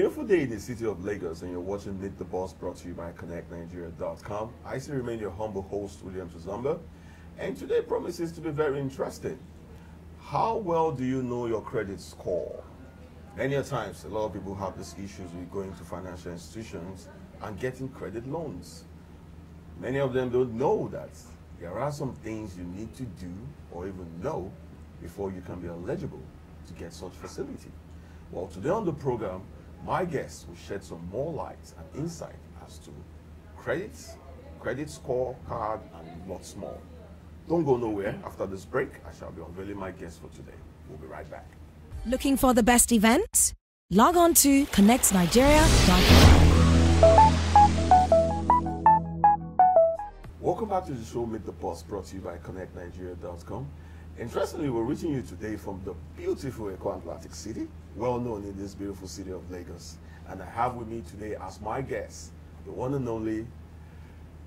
beautiful day in the city of Lagos, and you're watching Meet the Boss, brought to you by Connectnigeria.com. I still remain your humble host, William Tuzamba, and today promises to be very interesting. How well do you know your credit score? Many times, a lot of people have these issues with going to financial institutions and getting credit loans. Many of them don't know that there are some things you need to do or even know before you can be eligible to get such facility. Well, today on the program, my guest will shed some more light and insight as to credit score, card, and lots more. Don't go nowhere. After this break, I shall be unveiling my guest for today. We'll be right back. Looking for the best events? Log on to Connectnigeria.com. Welcome back to the show, Meet the Boss, brought to you by Connectnigeria.com. Interestingly, we're reaching you today from the beautiful Atlantic City, well known in this beautiful city of Lagos. And I have with me today as my guest, the one and only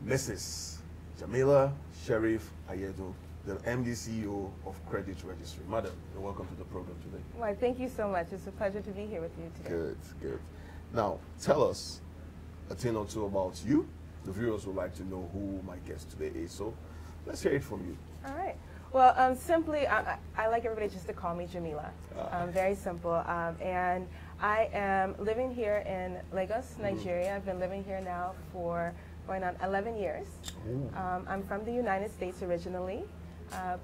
Mrs. Jameelah Sharrieff-Ayedun, the MD CEO of Credit Registry. Madam, you're welcome to the program today. Well, thank you so much. It's a pleasure to be here with you today. Good, good. Now, tell us a thing or two about you. The viewers would like to know who my guest today is, so let's hear it from you. All right. Well, simply, I like everybody just to call me Jameelah. Very simple. And I am living here in Lagos, Nigeria. I've been living here now for going on 11 years. I'm from the United States originally,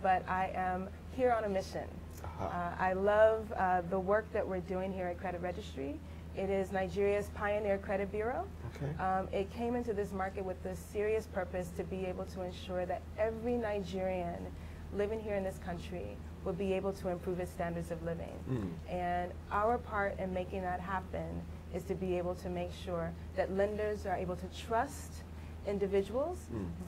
but I am here on a mission. I love the work that we're doing here at Credit Registry. It is Nigeria's pioneer credit bureau. Okay. It came into this market with the serious purpose to be able to ensure that every Nigerian living here in this country will be able to improve his standards of living. And our part in making that happen is to be able to make sure that lenders are able to trust individuals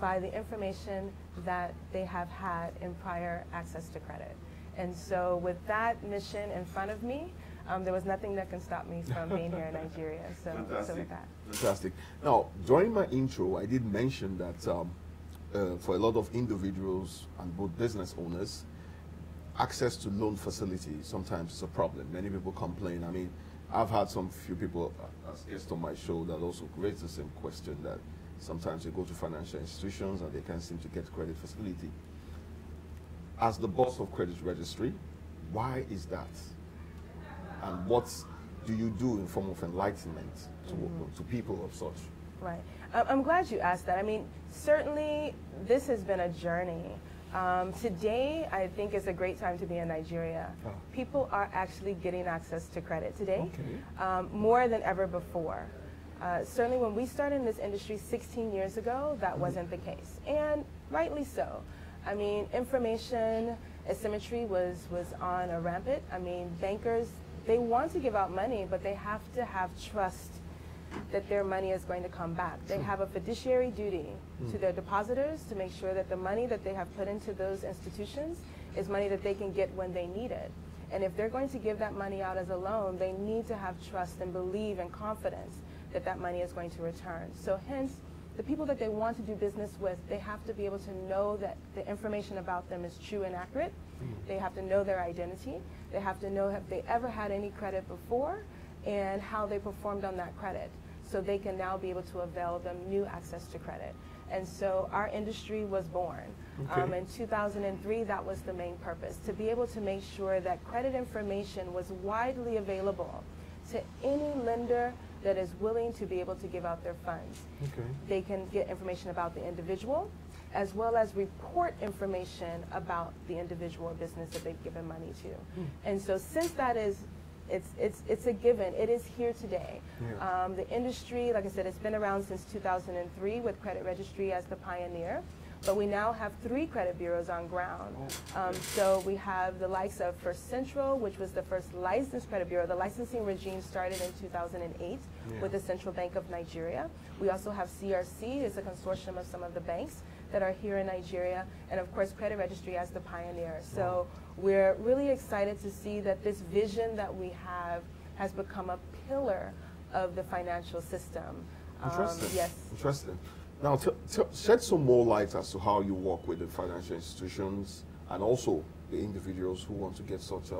by the information that they have had in prior access to credit. And so with that mission in front of me, there was nothing that can stop me from being here in Nigeria. So with that. Fantastic. Now, during my intro, I did mention that for a lot of individuals and both business owners, access to loan facilities sometimes is a problem. Many people complain. I mean, I've had few people as guests on my show that also raise the same question, that sometimes they go to financial institutions and they can't seem to get credit facility. As the boss of Credit Registry, why is that? And what do you do in form of enlightenment to people of such? Right. I'm glad you asked that. I mean, certainly this has been a journey. Today, I think is a great time to be in Nigeria. People are actually getting access to credit today, more than ever before. Certainly when we started in this industry 16 years ago, that wasn't the case, and rightly so. I mean, information asymmetry was on a rampant. I mean, bankers, they want to give out money, but they have to have trust that their money is going to come back. They have a fiduciary duty to their depositors to make sure that the money that they have put into those institutions is money that they can get when they need it. And if they're going to give that money out as a loan, they need to have trust and believe and confidence that that money is going to return. So hence, the people that they want to do business with, they have to be able to know that the information about them is true and accurate. They have to know their identity. They have to know if they ever had any credit before and how they performed on that credit, so they can now be able to avail them new access to credit. And so our industry was born. In 2003, that was the main purpose, to be able to make sure that credit information was widely available to any lender that is willing to be able to give out their funds. They can get information about the individual, as well as report information about the individual or business that they've given money to. And so since that is, it's a given, it is here today. The industry, like I said, it's been around since 2003 with Credit Registry as the pioneer. But we now have 3 credit bureaus on ground. So we have the likes of First Central, which was the first licensed credit bureau. The licensing regime started in 2008 with the Central Bank of Nigeria. We also have CRC, it's a consortium of some of the banks that are here in Nigeria, and of course Credit Registry as the pioneer. So we're really excited to see that this vision that we have has become a pillar of the financial system. Interesting. Yes. Interesting. Now, shed some more light as to how you work with the financial institutions and also the individuals who want to get such a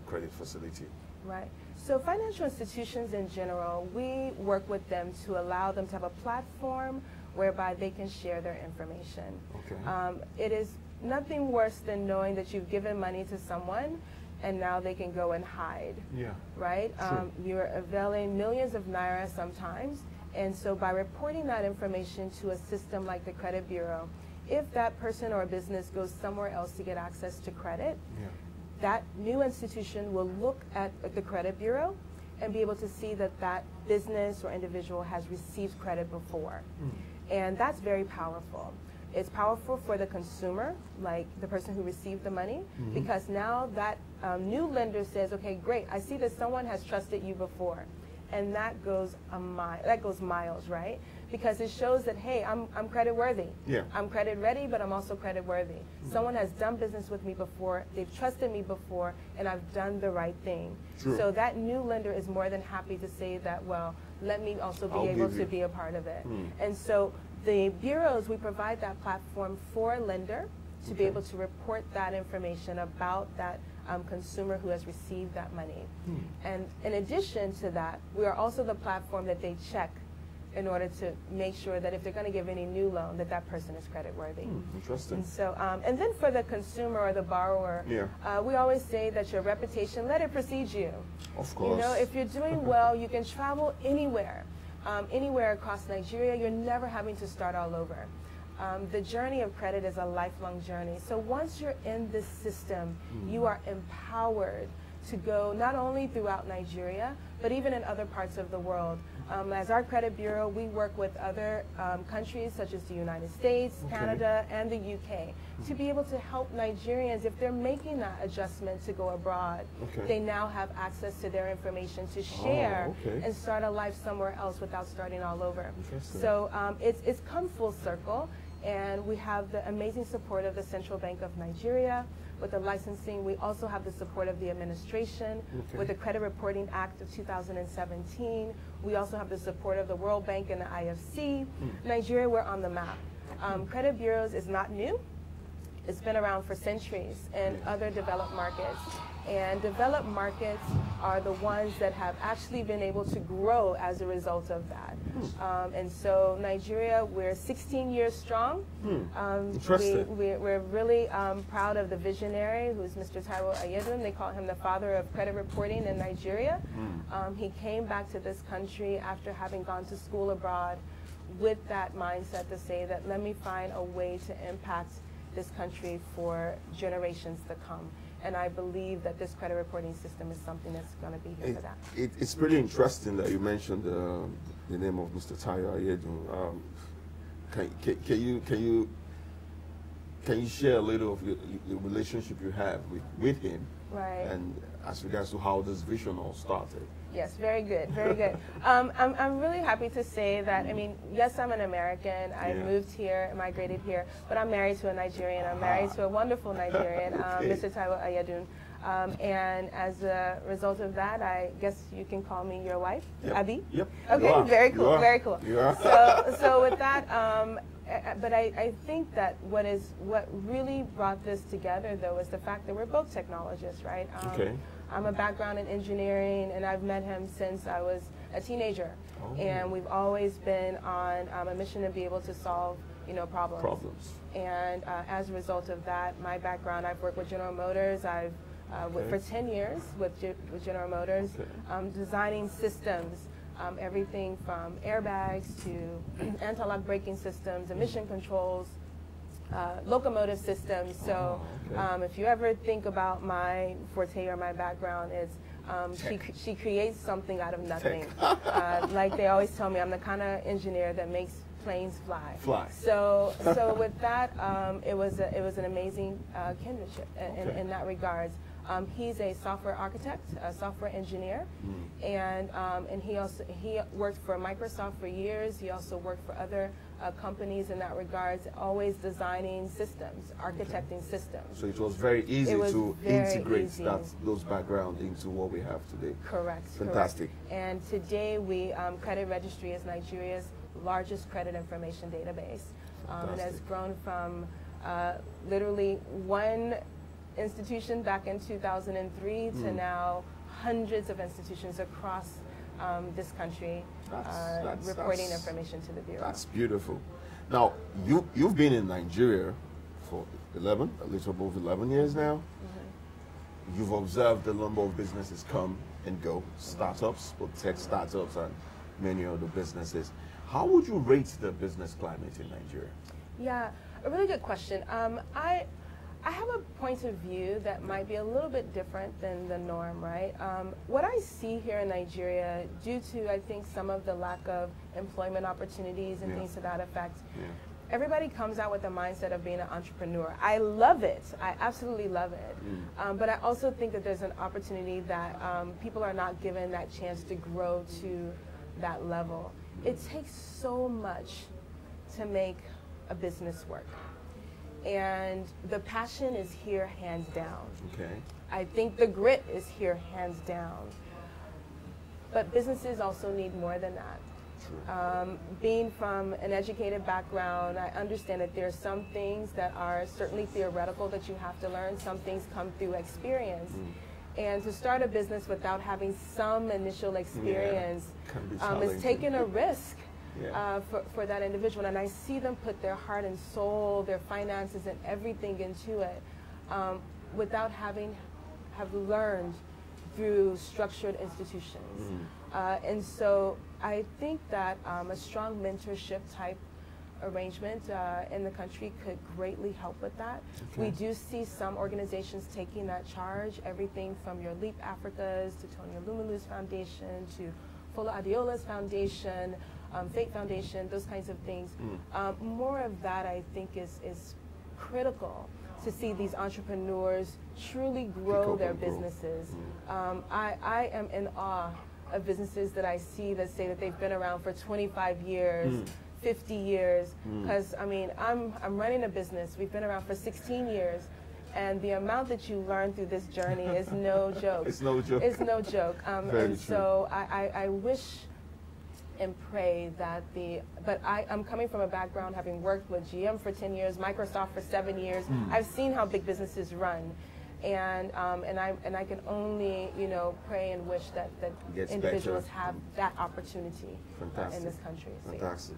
credit facility. Right. So financial institutions in general, we work with them to allow them to have a platform whereby they can share their information. Okay. It is nothing worse than knowing that you've given money to someone and now they can go and hide. Yeah. Right? You're availing millions of naira sometimes, and so by reporting that information to a system like the credit bureau, if that person or business goes somewhere else to get access to credit, that new institution will look at the credit bureau and be able to see that that business or individual has received credit before. And that's very powerful. It's powerful for the consumer, like the person who received the money, because now that new lender says, okay, great, I see that someone has trusted you before. And that goes miles, right? Because it shows that, hey, I'm credit worthy. Yeah. I'm credit ready, but I'm also credit worthy. Someone has done business with me before, they've trusted me before, and I've done the right thing. True. So that new lender is more than happy to say that, well, let me also be able to be a part of it. And so the bureaus, we provide that platform for a lender to be able to report that information about that consumer who has received that money. And in addition to that, we are also the platform that they check in order to make sure that if they're going to give any new loan, that that person is credit worthy. Interesting. And so, and then for the consumer or the borrower, we always say that your reputation, let it precede you. Of course. You know, if you're doing well, you can travel anywhere, anywhere across Nigeria. You're never having to start all over. The journey of credit is a lifelong journey. So once you're in this system, you are empowered to go not only throughout Nigeria, but even in other parts of the world. As our credit bureau, we work with other countries such as the United States, Canada, and the UK to be able to help Nigerians, if they're making that adjustment to go abroad, they now have access to their information to share and start a life somewhere else without starting all over. So it's come full circle, and we have the amazing support of the Central Bank of Nigeria. With the licensing, we also have the support of the administration. With the Credit Reporting Act of 2017, we also have the support of the World Bank and the IFC. Nigeria, we're on the map. Credit bureaus is not new. It's been around for centuries in other developed markets. And developed markets are the ones that have actually been able to grow as a result of that. And so Nigeria, we're 16 years strong. We're really proud of the visionary, who's Mr. Sharrieff-Ayedun. They call him the father of credit reporting in Nigeria. He came back to this country after having gone to school abroad with that mindset to say that let me find a way to impact this country for generations to come. And I believe that this credit reporting system is something that's going to be here for that. It's pretty interesting that you mentioned the name of Mr. Sharrieff-Ayedun. Can you share a little of the relationship you have with him? Right. And as regards to how this vision all started. Yes, very good, very good. I'm really happy to say that, I mean, yes, I'm an American. I moved here, migrated here, but I'm married to a Nigerian. I'm married to a wonderful Nigerian, Mr. Sharrieff-Ayedun. And as a result of that, I guess you can call me your wife, Abby? Yep. Okay, very cool, very cool. You are. So with that, but I think that what really brought this together, though, is the fact that we're both technologists, right? I'm a background in engineering, and I've met him since I was a teenager. And we've always been on a mission to be able to solve, problems. And as a result of that, my background, I've worked with General Motors. I've for 10 years with General Motors, designing systems, everything from airbags to anti-lock braking systems, emission controls, locomotive systems. So if you ever think about my forte or my background, it's she creates something out of nothing. Like they always tell me, I'm the kind of engineer that makes planes fly. So with that, it was an amazing kinship in that regards. He's a software architect, a software engineer, and he worked for Microsoft for years. He also worked for other companies in that regards, always designing systems, architecting systems. So it was very easy to integrate those backgrounds into what we have today. Correct. Fantastic. Correct. And today, Credit Registry is Nigeria's largest credit information database. It has grown from literally one institution back in 2003 to now hundreds of institutions across this country reporting information to the Bureau. That's beautiful. Now, you've been in Nigeria for a little above 11 years now. Mm-hmm. You've observed the number of businesses come and go, startups, both tech startups and many other businesses. How would you rate the business climate in Nigeria? Yeah, a really good question. I have a point of view that might be a little bit different than the norm, right? What I see here in Nigeria, due to, I think, some of the lack of employment opportunities and things to that effect, everybody comes out with the mindset of being an entrepreneur. I love it. I absolutely love it. But I also think that there's an opportunity that people are not given that chance to grow to that level. It takes so much to make a business work. And the passion is here hands down. Okay. I think the grit is here hands down. But businesses also need more than that. Being from an educated background, I understand that there are some things that are certainly theoretical that you have to learn. Some things come through experience. And to start a business without having some initial experience is taking a risk. For that individual, and I see them put their heart and soul, their finances and everything into it without have learned through structured institutions. And so I think that a strong mentorship type arrangement in the country could greatly help with that. We do see some organizations taking that charge, everything from your Leap Africas to Tony Alumulu's Foundation to Fola Adeola's Foundation, Fate Foundation, those kinds of things. More of that, I think, is critical to see these entrepreneurs truly grow their businesses. I am in awe of businesses that I see that say that they've been around for 25 years, 50 years, because, I mean, I'm running a business. We've been around for 16 years. And the amount that you learn through this journey is no joke. It's no joke. It's no joke. And so I wish and pray that but I'm coming from a background having worked with GM for 10 years, Microsoft for 7 years. I've seen how big businesses run. And I can only, pray and wish that individuals have that opportunity in this country. Fantastic.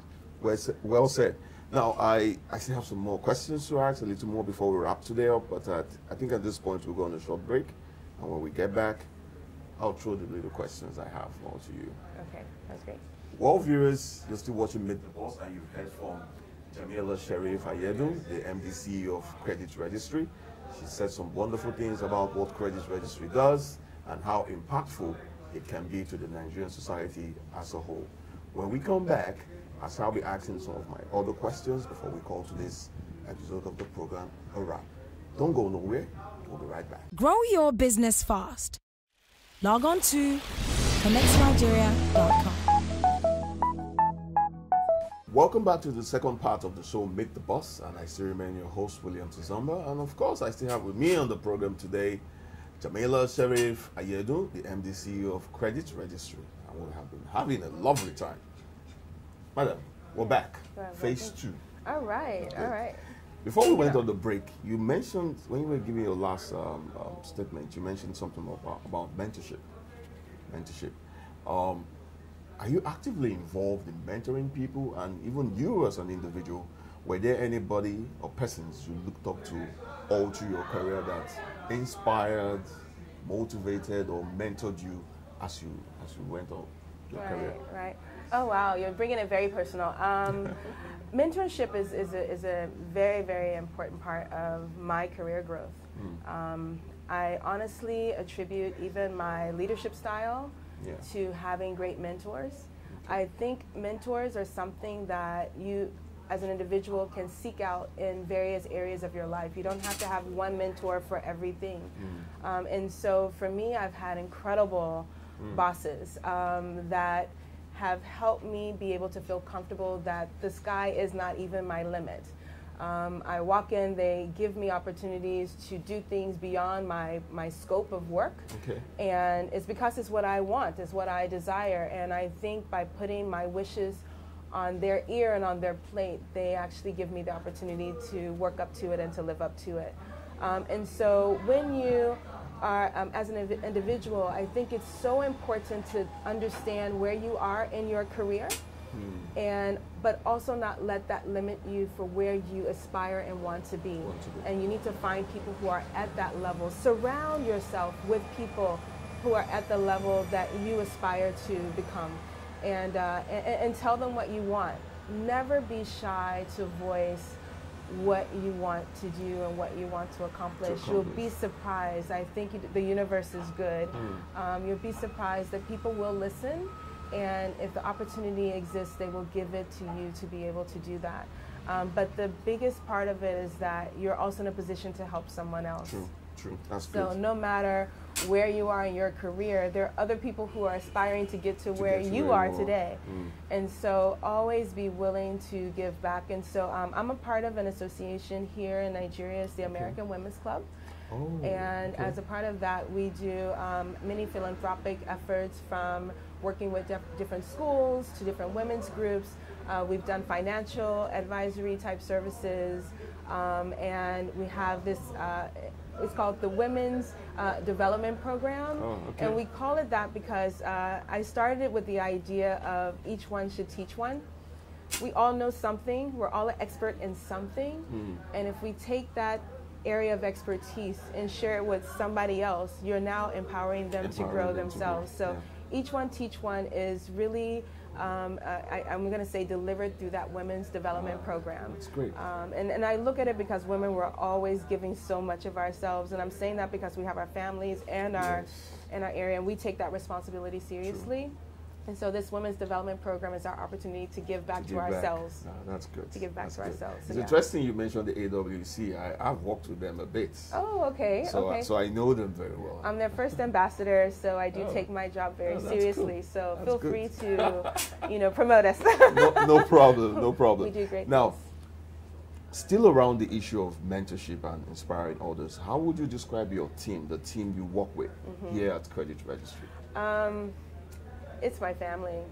Well said. Now, I still have some more questions to ask, a little more before we wrap today up, but I think at this point we'll go on a short break, and when we get back, I'll throw the little questions I have more to you. Okay, that's great. Well, viewers, you're still watching Meet the Boss, and you've heard from Jameelah Sharrieff-Ayedun, the MD of Credit Registry. She said some wonderful things about what Credit Registry does and how impactful it can be to the Nigerian society as a whole. When we come back, I shall be asking some of my other questions before we call today's episode of the program a wrap. Don't go nowhere. We'll be right back. Grow your business fast. Log on to Connectnigeria.com. Welcome back to the second part of the show, Meet the Boss, and I still remain your host, William Tuzamba. And of course, I still have with me on the program today, Jameelah Sharrieff-Ayedun, the MD of Credit Registry. And we have been having a lovely time. Madam, we're back. Phase 2. All right, all right. Before we went on the break, you mentioned, when you were giving your last statement, you mentioned something about mentorship. Are you actively involved in mentoring people? And even you as an individual, were there anybody or persons you looked up to all through your career that inspired, motivated, or mentored you as you went on your career? Right. Oh wow, you're bringing it very personal. Mentorship is a very, very important part of my career growth. I honestly attribute even my leadership style to having great mentors. I think mentors are something that you as an individual can seek out in various areas of your life. You don't have to have one mentor for everything. And so for me, I've had incredible bosses that have helped me be able to feel comfortable that the sky is not even my limit. I walk in, they give me opportunities to do things beyond my scope of work. And it's because it's what I want, it's what I desire. And I think by putting my wishes on their ear and on their plate, they actually give me the opportunity to work up to it and to live up to it. And so when you are, as an individual, I think it's so important to understand where you are in your career, but also not let that limit you for where you aspire and want to be. And you need to find people who are at that level. Surround yourself with people who are at the level that you aspire to become, and tell them what you want. Never be shy to voice what you want to do and what you want to accomplish. You'll be surprised. I think the universe is good. You'll be surprised that people will listen, and if the opportunity exists, they will give it to you to be able to do that. But the biggest part of it is that you're also in a position to help someone else. True. That's good. So no matter where you are in your career, there are other people who are aspiring to get to where you are today. And so always be willing to give back. And so I'm a part of an association here in Nigeria. It's the American Women's Club. And as a part of that, we do many philanthropic efforts, from working with different schools to different women's groups. We've done financial advisory type services, and we have this, it's called the Women's Development Program. And we call it that because I started it with the idea of each one should teach one. We all know something, we're all an expert in something, and if we take that area of expertise and share it with somebody else, you're now empowering them to grow themselves. So each one teach one is really, I'm going to say, delivered through that women's development program. That's great. And I look at it because women were always giving so much of ourselves, and I'm saying that because we have our families and our area, and we take that responsibility seriously. And so this women's development program is our opportunity to give back to ourselves. That's good. To give back to ourselves. It's interesting you mentioned the AWC. I've worked with them a bit. Oh, okay. So I know them very well. I'm their first ambassador, so I do take my job very seriously. Cool. So feel free to, promote us. No problem. No problem. We do great now, things. Still around the issue of mentorship and inspiring others, how would you describe your team, the team you work with here at Credit Registry? It's my family.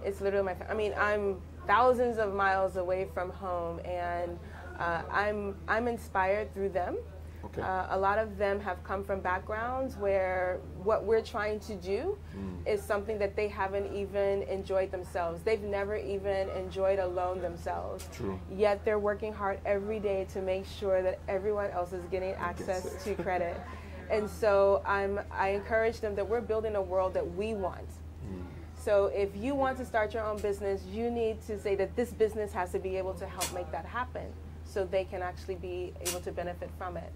It's literally my family. I mean, I'm thousands of miles away from home, and I'm inspired through them. Okay. A lot of them have come from backgrounds where what we're trying to do is something that they haven't even enjoyed themselves. They've never even enjoyed a loan themselves. True. Yet they're working hard every day to make sure that everyone else is getting access to credit. And so I encourage them that we're building a world that we want. So if you want to start your own business, you need to say that this business has to be able to help make that happen, so they can actually be able to benefit from it.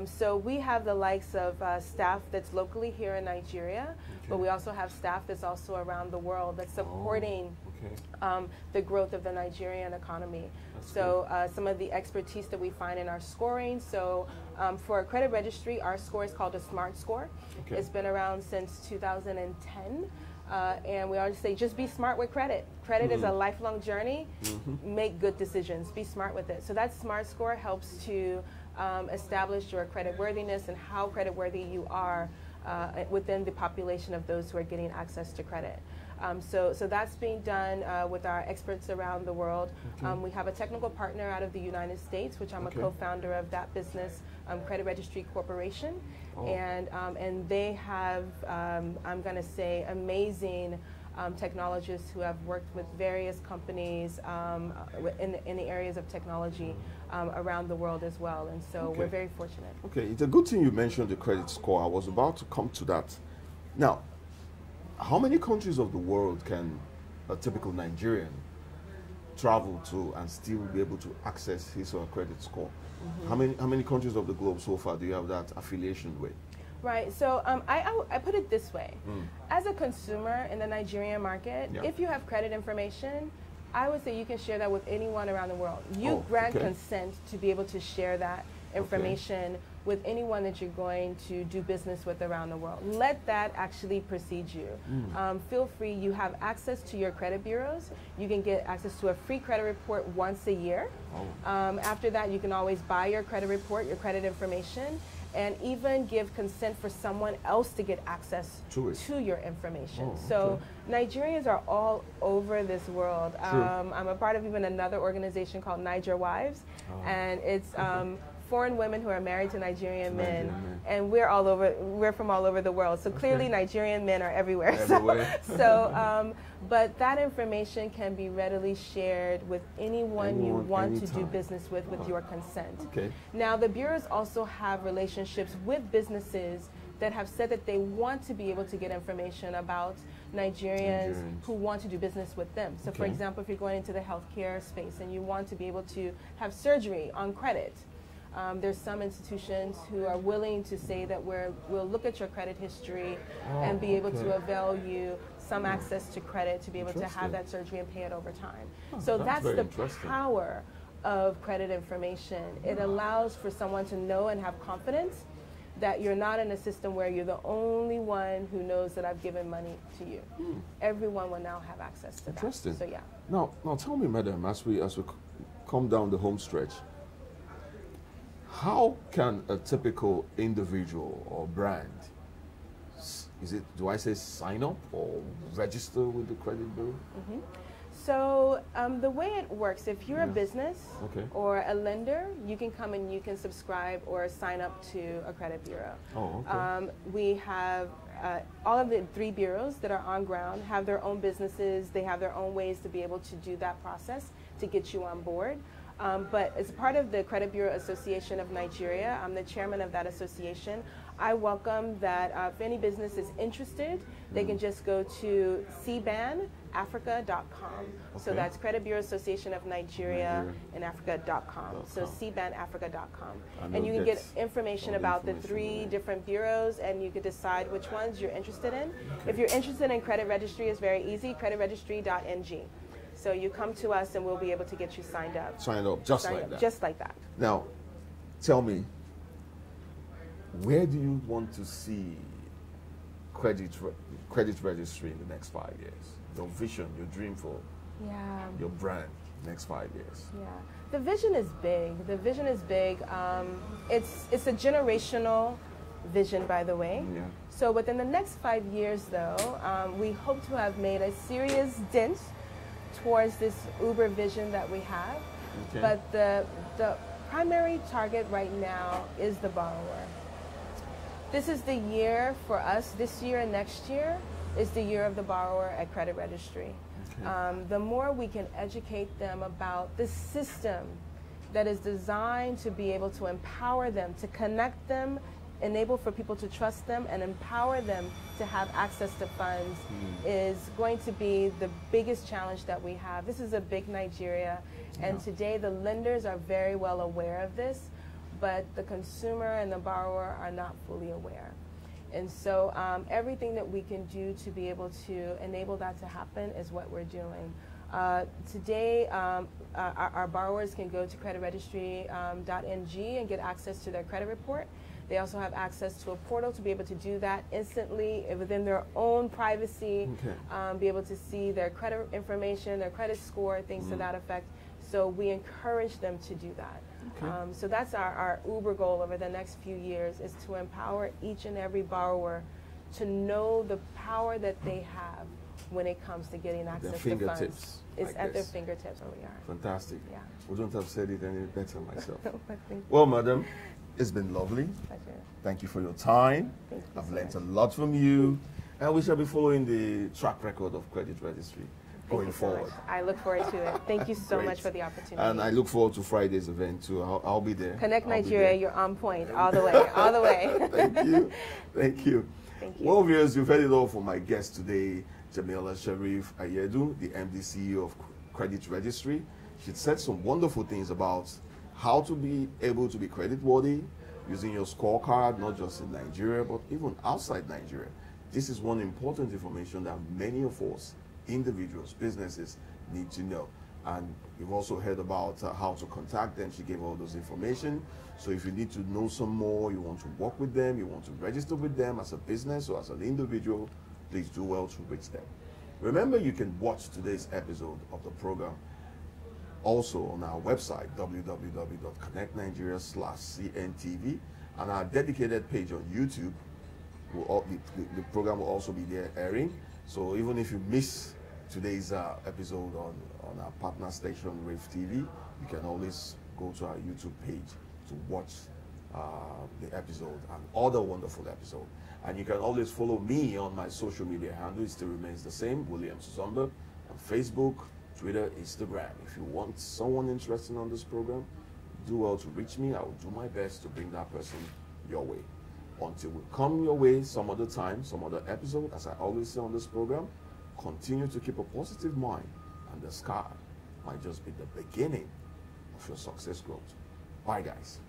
So we have the likes of staff that's locally here in Nigeria, but we also have staff that's also around the world that's supporting the growth of the Nigerian economy. Some of the expertise that we find in our scoring. So for a credit registry, our score is called a SMART score. It's been around since 2010. And we always say, just be smart with credit. Credit is a lifelong journey. Make good decisions. Be smart with it. So that SMART score helps to establish your credit worthiness and how credit worthy you are within the population of those who are getting access to credit. So that's being done with our experts around the world. We have a technical partner out of the United States, which I'm a co-founder of that business, Credit Registry Corporation. And they have, I'm going to say, amazing technologists who have worked with various companies in the areas of technology around the world as well. And so we're very fortunate. Okay, it's a good thing you mentioned the credit score. I was about to come to that. Now, how many countries of the world can a typical Nigerian travel to and still be able to access his or her credit score? How many countries of the globe so far do you have that affiliation with? Right. So I put it this way. As a consumer in the Nigerian market, if you have credit information, I would say you can share that with anyone around the world. You grant consent to be able to share that information with anyone that you're going to do business with around the world. Let that actually precede you. Feel free. You have access to your credit bureaus. You can get access to a free credit report once a year. After that, you can always buy your credit report, your credit information, and even give consent for someone else to get access to your information. So Nigerians are all over this world. I'm a part of even another organization called Niger Wives, and it's foreign women who are married to Nigerian men, and we're from all over the world. So clearly Nigerian men are everywhere. But that information can be readily shared with anyone you want to do business with your consent. Okay. Now, the bureaus also have relationships with businesses that have said that they want to be able to get information about Nigerians who want to do business with them. So for example, if you're going into the healthcare space and you want to be able to have surgery on credit, there's some institutions who are willing to say that we'll look at your credit history and be able to avail you some access to credit to be able to have that surgery and pay it over time. So that's the power of credit information. It allows for someone to know and have confidence that you're not in a system where you're the only one who knows that I've given money to you. Everyone will now have access to that. Interesting. So yeah. Now tell me, madam, as we come down the home stretch, how can a typical individual or brand, do I say sign up or register with the credit bureau? So the way it works, if you're a business or a lender, you can come and you can subscribe or sign up to a credit bureau. We have all of the 3 bureaus that are on ground have their own businesses. They have their own ways to be able to do that process to get you on board. But as part of the Credit Bureau Association of Nigeria, I'm the chairman of that association. I welcome that if any business is interested, they can just go to cbanafrica.com. So that's Credit Bureau Association of Nigeria in Africa.com. So cbanafrica.com. And you can get information about the 3 different bureaus, and you can decide which ones you're interested in. If you're interested in Credit Registry, it's very easy, creditregistry.ng. So you come to us and we'll be able to get you signed up. Signed up, just like that. Just like that. Now, tell me, where do you want to see credit registry in the next 5 years? Your vision, your dream for your brand, next 5 years. Yeah, the vision is big. The vision is big. It's a generational vision, by the way. Yeah. So within the next 5 years, though, we hope to have made a serious dent towards this Uber vision that we have. But the primary target right now is the borrower. This is the year for us. This year and next year is the year of the borrower at Credit Registry. The more we can educate them about this system that is designed to be able to empower them, to connect them, enable for people to trust them, and empower them to have access to funds is going to be the biggest challenge that we have. This is a big Nigeria, and today the lenders are very well aware of this, but the consumer and the borrower are not fully aware. And so everything that we can do to be able to enable that to happen is what we're doing. Today, our borrowers can go to creditregistry.ng and get access to their credit report. They also have access to a portal to be able to do that instantly within their own privacy, be able to see their credit information, their credit score, things to that effect. So we encourage them to do that. So that's our Uber goal over the next few years, is to empower each and every borrower to know the power that they have when it comes to getting access to funds. It's at their fingertips where we are. Fantastic. Yeah. Wouldn't have said it any better myself. Thank you. Well, madam, it's been lovely. Pleasure. Thank you for your time. Thank you I've so learned much. a lot from you, and we shall be following the track record of Credit Registry going forward. I look forward to it. Thank you so Great. much for the opportunity. And I look forward to Friday's event too. I'll be there. Connect Nigeria, you're on point, all the way, all the way. Thank you. Thank you. Thank you. Well, viewers, you've heard it all from my guest today, Jameelah Sharrieff-Ayedun, the MD CEO of Credit Registry. She said some wonderful things about how to be able to be credit worthy using your scorecard, not just in Nigeria, but even outside Nigeria. This is one important information that many of us, individuals, businesses, need to know. And we've also heard about how to contact them. She gave all those information. So if you need to know some more, you want to work with them, you want to register with them as a business or as an individual, please do well to reach them. Remember, you can watch today's episode of the program also on our website, www.connectnigeria.com/CNTV, and our dedicated page on YouTube. The program will also be there airing. So even if you miss today's episode on our partner station, Rave TV, you can always go to our YouTube page to watch the episode and other wonderful episode. And you can always follow me on my social media handle. It still remains the same, William Suzomba, on Facebook, Twitter, Instagram. If you want someone interested on this program, do well to reach me. I will do my best to bring that person your way. Until we come your way some other time, some other episode, as I always say on this program, continue to keep a positive mind, and the sky might just be the beginning of your success growth. Bye, guys.